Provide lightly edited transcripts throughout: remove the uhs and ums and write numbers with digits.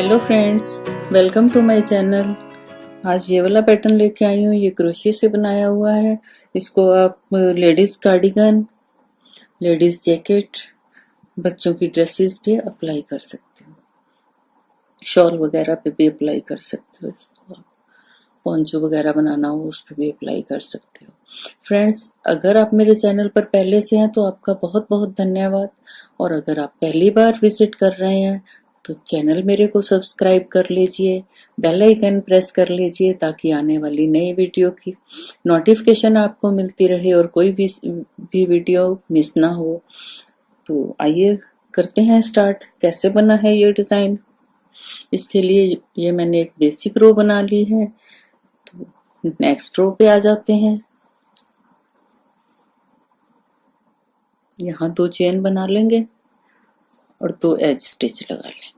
Hello friends, welcome to my channel. आज ये वाला पैटर्न लेके आई हूँ। ये क्रोशे से बनाया हुआ है। इसको आप लेडीज कार्डिगन, लेडीज जैकेट, बच्चों की ड्रेसेस पे अप्लाई कर सकते हो। शॉल वगैरह पे भी अप्लाई कर सकते हो। इसको आप पोंचो वगैरह बनाना हो उस पर भी अप्लाई कर सकते हो। फ्रेंड्स, अगर आप मेरे चैनल पर पहले से हैं तो आपका बहुत बहुत धन्यवाद। और अगर आप पहली बार विजिट कर रहे हैं तो चैनल मेरे को सब्सक्राइब कर लीजिए, बेल आइकन प्रेस कर लीजिए ताकि आने वाली नई वीडियो की नोटिफिकेशन आपको मिलती रहे और कोई भी वीडियो मिस ना हो। तो आइए करते हैं स्टार्ट। कैसे बना है ये डिज़ाइन? इसके लिए ये मैंने एक बेसिक रो बना ली है। तो नेक्स्ट रो पे आ जाते हैं। यहाँ 2 चेन बना लेंगे और 2 एज स्टिच लगा लेंगे।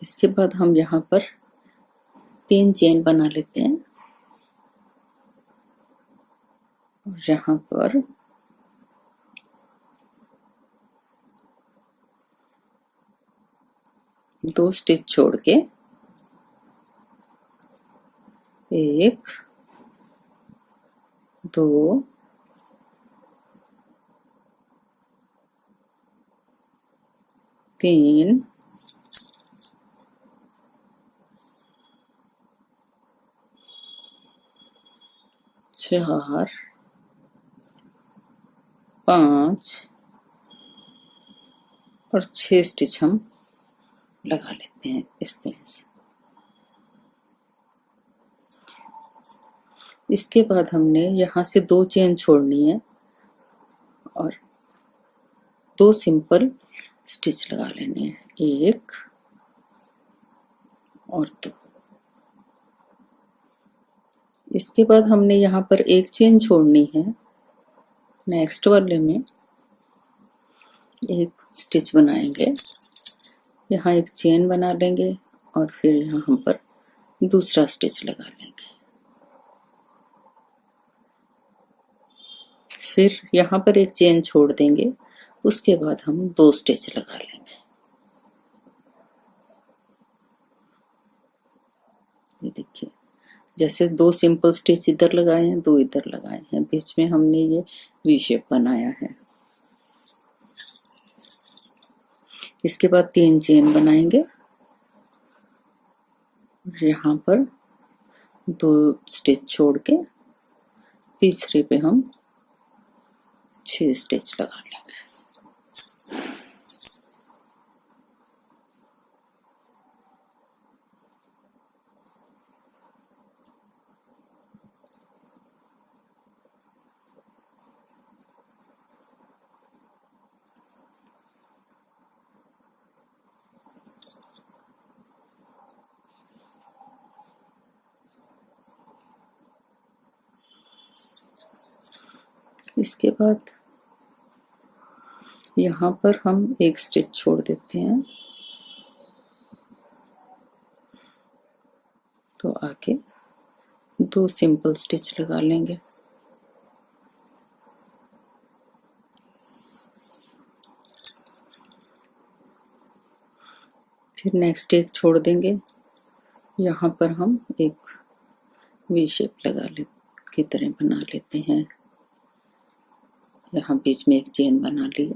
इसके बाद हम यहाँ पर 3 चेन बना लेते हैं और यहाँ पर दो स्टिच छोड़ के 1 2 3 4 5 और 6 स्टिच हम लगा लेते हैं इस तरह से। इसके बाद हमने यहाँ से 2 चेन छोड़नी है और 2 सिंपल स्टिच लगा लेने हैं, 1 और 2। इसके बाद हमने यहाँ पर 1 चेन छोड़नी है। नेक्स्ट वाले में 1 स्टिच बनाएंगे, यहाँ 1 चेन बना लेंगे और फिर यहाँ पर दूसरा स्टिच लगा लेंगे। फिर यहाँ पर 1 चेन छोड़ देंगे, उसके बाद हम 2 स्टिच लगा लेंगे। ये देखिए, जैसे 2 सिंपल स्टिच इधर लगाए हैं, 2 इधर लगाए हैं, बीच में हमने ये वी शेप बनाया है। इसके बाद 3 चेन बनाएंगे, यहाँ पर 2 स्टिच छोड़ के तीसरे पे हम 6 स्टिच लगा लेंगे। इसके बाद यहाँ पर हम 1 स्टिच छोड़ देते हैं, तो आगे 2 सिंपल स्टिच लगा लेंगे। फिर नेक्स्ट 1 छोड़ देंगे, यहाँ पर हम एक वी शेप की तरह बना लेते हैं। यहाँ बीच में 1 चेन बना ली।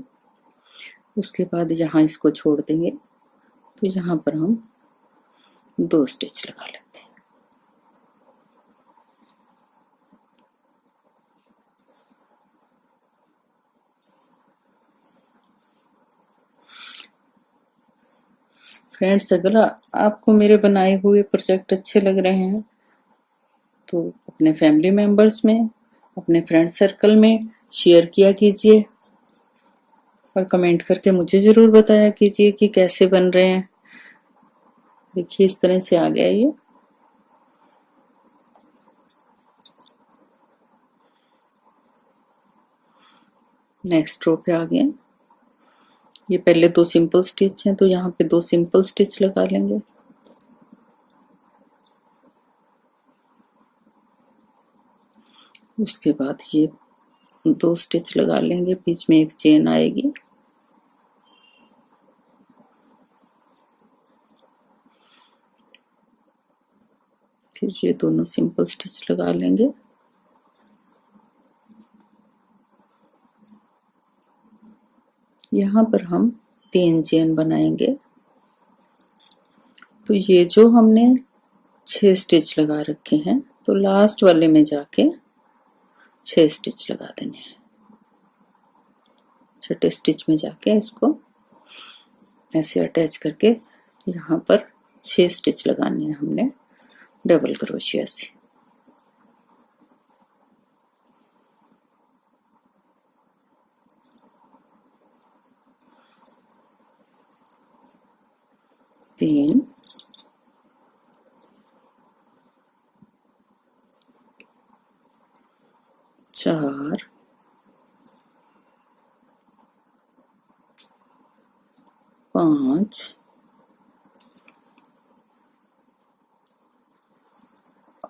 उसके बाद यहाँ इसको छोड़ देंगे, तो यहाँ पर हम 2 स्टिच लगा लेते हैं। फ्रेंड्स, अगर आपको मेरे बनाए हुए प्रोजेक्ट अच्छे लग रहे हैं तो अपने फैमिली मेंबर्स में, अपने फ्रेंड सर्कल में शेयर किया कीजिए और कमेंट करके मुझे ज़रूर बताया कीजिए कि कैसे बन रहे हैं। देखिए, इस तरह से आ गया ये। नेक्स्ट रो पे आ गए। ये पहले 2 सिंपल स्टिच हैं, तो यहाँ पे 2 सिंपल स्टिच लगा लेंगे। उसके बाद ये 2 स्टिच लगा लेंगे, बीच में एक चेन आएगी, फिर ये दोनों सिंपल स्टिच लगा लेंगे। यहाँ पर हम 3 चेन बनाएंगे। तो ये जो हमने 6 स्टिच लगा रखे हैं, तो लास्ट वाले में जाके 6 स्टिच लगा देने हैं। छठे स्टिच में जाके इसको ऐसे अटैच करके यहाँ पर 6 स्टिच लगाने हैं हमने डबल क्रोशिया से। तीन, चार, पाँच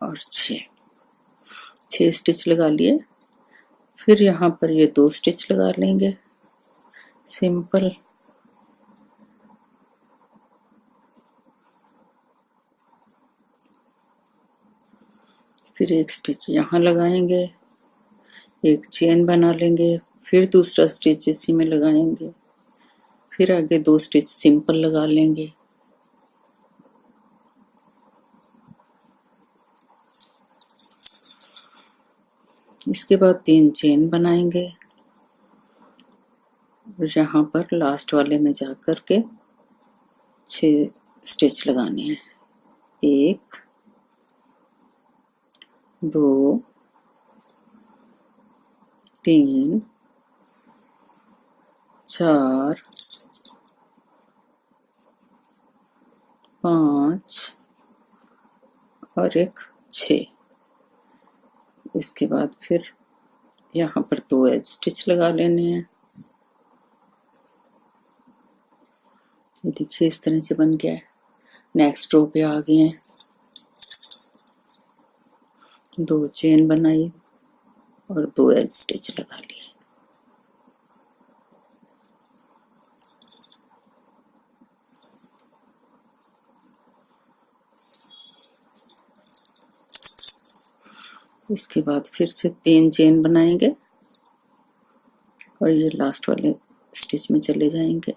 और 6 स्टिच लगा लिए। फिर यहाँ पर ये 2 स्टिच लगा लेंगे सिंपल। फिर एक स्टिच यहाँ लगाएंगे, एक चेन बना लेंगे, फिर दूसरा स्टिच इसी में लगाएंगे, फिर आगे 2 स्टिच सिंपल लगा लेंगे। इसके बाद 3 चेन बनाएंगे और यहाँ पर लास्ट वाले में जा कर के 6 स्टिच लगाने हैं। 1, 2, 3, 4, 5 और एक 6। इसके बाद फिर यहाँ पर 2 एज स्टिच लगा लेने हैं। ये देखिए इस तरह से बन गया है। नेक्स्ट रो पे आ गए हैं। 2 चेन बनाई और 2 एज स्टिच लगा लिए। इसके बाद फिर से 3 चेन बनाएंगे और ये लास्ट वाले स्टिच में चले जाएंगे।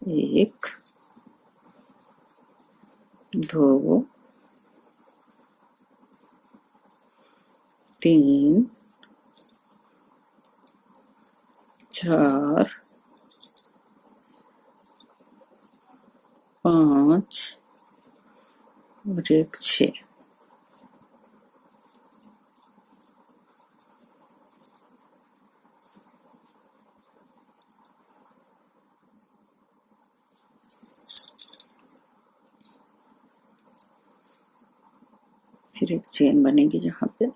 1, 2, 3, 4, 5 और एक 6। फिर एक चेन बनेगी यहाँ पे।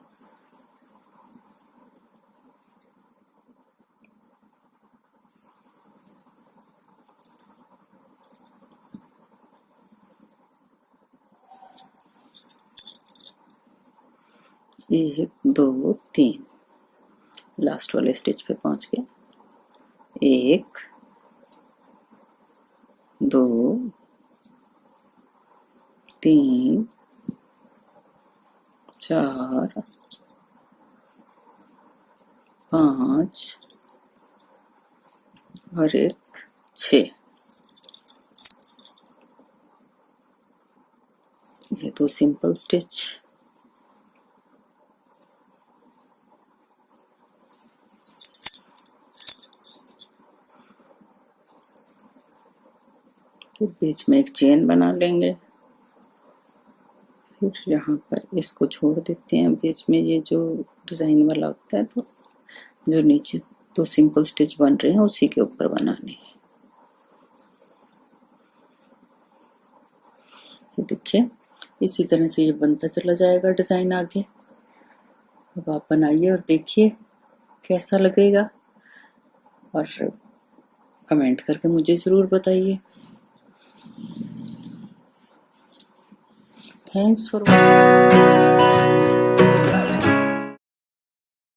एक, 2, 3 लास्ट वाले स्टिच पे पहुंच गए। 1, 2, 3, 4, 5 और एक 6। ये 2 सिंपल स्टिच। फिर बीच में एक चेन बना लेंगे। फिर यहाँ पर इसको छोड़ देते हैं बीच में, ये जो डिज़ाइन वाला होता है, तो जो नीचे 2 सिंपल स्टिच बन रहे हैं उसी के ऊपर बनाने हैं। ये देखिए इसी तरह से ये बनता चला जाएगा डिज़ाइन आगे। अब आप बनाइए और देखिए कैसा लगेगा और कमेंट करके मुझे ज़रूर बताइए। Thanks for watching.